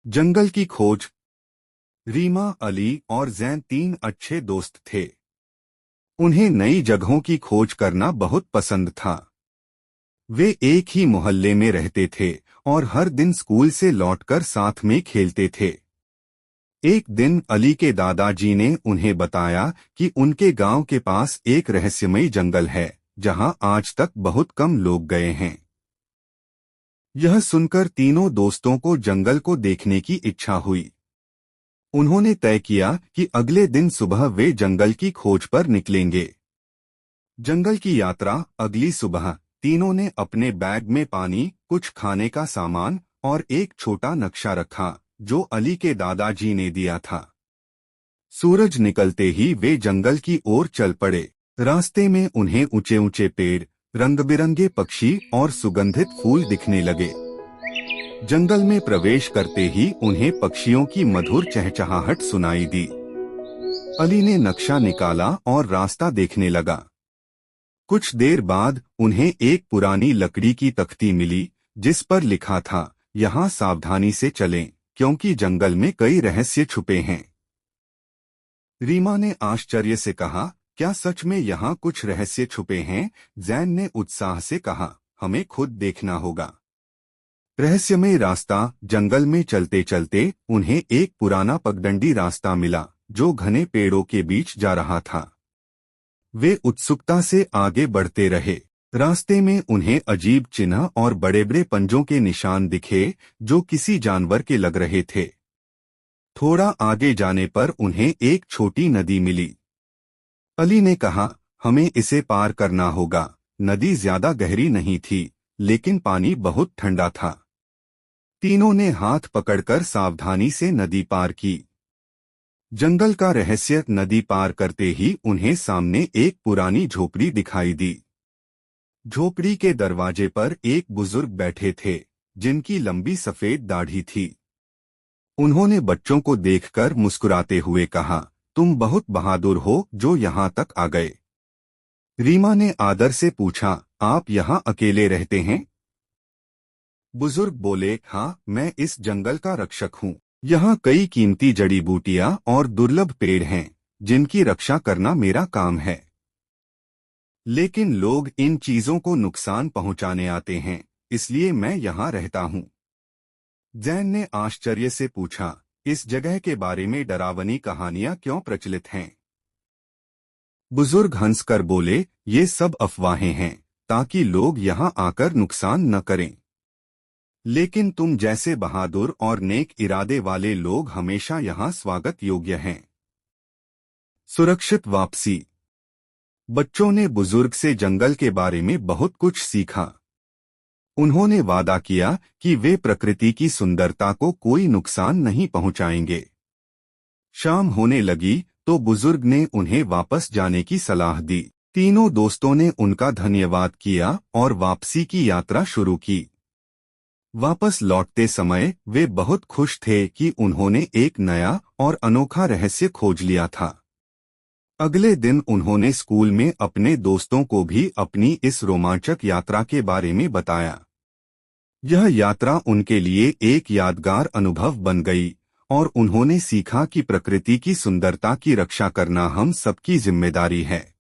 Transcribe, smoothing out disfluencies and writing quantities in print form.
जंगल की खोज। रीमा, अली और जैन 3 अच्छे दोस्त थे। उन्हें नई जगहों की खोज करना बहुत पसंद था। वे एक ही मोहल्ले में रहते थे और हर दिन स्कूल से लौटकर साथ में खेलते थे। एक दिन अली के दादाजी ने उन्हें बताया कि उनके गांव के पास एक रहस्यमयी जंगल है जहां आज तक बहुत कम लोग गए हैं। यह सुनकर तीनों दोस्तों को जंगल को देखने की इच्छा हुई। उन्होंने तय किया कि अगले दिन सुबह वे जंगल की खोज पर निकलेंगे। जंगल की यात्रा। अगली सुबह तीनों ने अपने बैग में पानी, कुछ खाने का सामान और एक छोटा नक्शा रखा जो अली के दादाजी ने दिया था। सूरज निकलते ही वे जंगल की ओर चल पड़े। रास्ते में उन्हें ऊंचे ऊंचे पेड़, रंग-बिरंगे पक्षी और सुगंधित फूल दिखने लगे। जंगल में प्रवेश करते ही उन्हें पक्षियों की मधुर चहचहाहट सुनाई दी। अली ने नक्शा निकाला और रास्ता देखने लगा। कुछ देर बाद उन्हें एक पुरानी लकड़ी की तख्ती मिली जिस पर लिखा था, यहाँ सावधानी से चलें क्योंकि जंगल में कई रहस्य छुपे हैं। रीमा ने आश्चर्य से कहा, क्या सच में यहाँ कुछ रहस्य छुपे हैं? जैन ने उत्साह से कहा, हमें खुद देखना होगा। रहस्यमय रास्ता। जंगल में चलते चलते उन्हें एक पुराना पगडंडी रास्ता मिला जो घने पेड़ों के बीच जा रहा था। वे उत्सुकता से आगे बढ़ते रहे। रास्ते में उन्हें अजीब चिन्ह और बड़े बड़े पंजों के निशान दिखे जो किसी जानवर के लग रहे थे। थोड़ा आगे जाने पर उन्हें एक छोटी नदी मिली। अली ने कहा, हमें इसे पार करना होगा। नदी ज्यादा गहरी नहीं थी लेकिन पानी बहुत ठंडा था। तीनों ने हाथ पकड़कर सावधानी से नदी पार की। जंगल का रहस्य। नदी पार करते ही उन्हें सामने एक पुरानी झोपड़ी दिखाई दी। झोपड़ी के दरवाजे पर एक बुजुर्ग बैठे थे जिनकी लंबी सफेद दाढ़ी थी। उन्होंने बच्चों को देखकर मुस्कुराते हुए कहा, तुम बहुत बहादुर हो जो यहाँ तक आ गए। रीमा ने आदर से पूछा, आप यहाँ अकेले रहते हैं? बुजुर्ग बोले, हाँ, मैं इस जंगल का रक्षक हूँ। यहाँ कई कीमती जड़ी बूटियाँ और दुर्लभ पेड़ हैं जिनकी रक्षा करना मेरा काम है। लेकिन लोग इन चीजों को नुकसान पहुँचाने आते हैं, इसलिए मैं यहाँ रहता हूँ। जैन ने आश्चर्य से पूछा, इस जगह के बारे में डरावनी कहानियां क्यों प्रचलित हैं? बुजुर्ग हंसकर बोले, ये सब अफवाहें हैं ताकि लोग यहाँ आकर नुकसान न करें। लेकिन तुम जैसे बहादुर और नेक इरादे वाले लोग हमेशा यहाँ स्वागत योग्य हैं। सुरक्षित वापसी। बच्चों ने बुजुर्ग से जंगल के बारे में बहुत कुछ सीखा। उन्होंने वादा किया कि वे प्रकृति की सुंदरता को कोई नुकसान नहीं पहुंचाएंगे। शाम होने लगी तो बुजुर्ग ने उन्हें वापस जाने की सलाह दी। तीनों दोस्तों ने उनका धन्यवाद किया और वापसी की यात्रा शुरू की। वापस लौटते समय वे बहुत खुश थे कि उन्होंने एक नया और अनोखा रहस्य खोज लिया था। अगले दिन उन्होंने स्कूल में अपने दोस्तों को भी अपनी इस रोमांचक यात्रा के बारे में बताया। यह यात्रा उनके लिए एक यादगार अनुभव बन गई और उन्होंने सीखा कि प्रकृति की सुंदरता की रक्षा करना हम सबकी जिम्मेदारी है।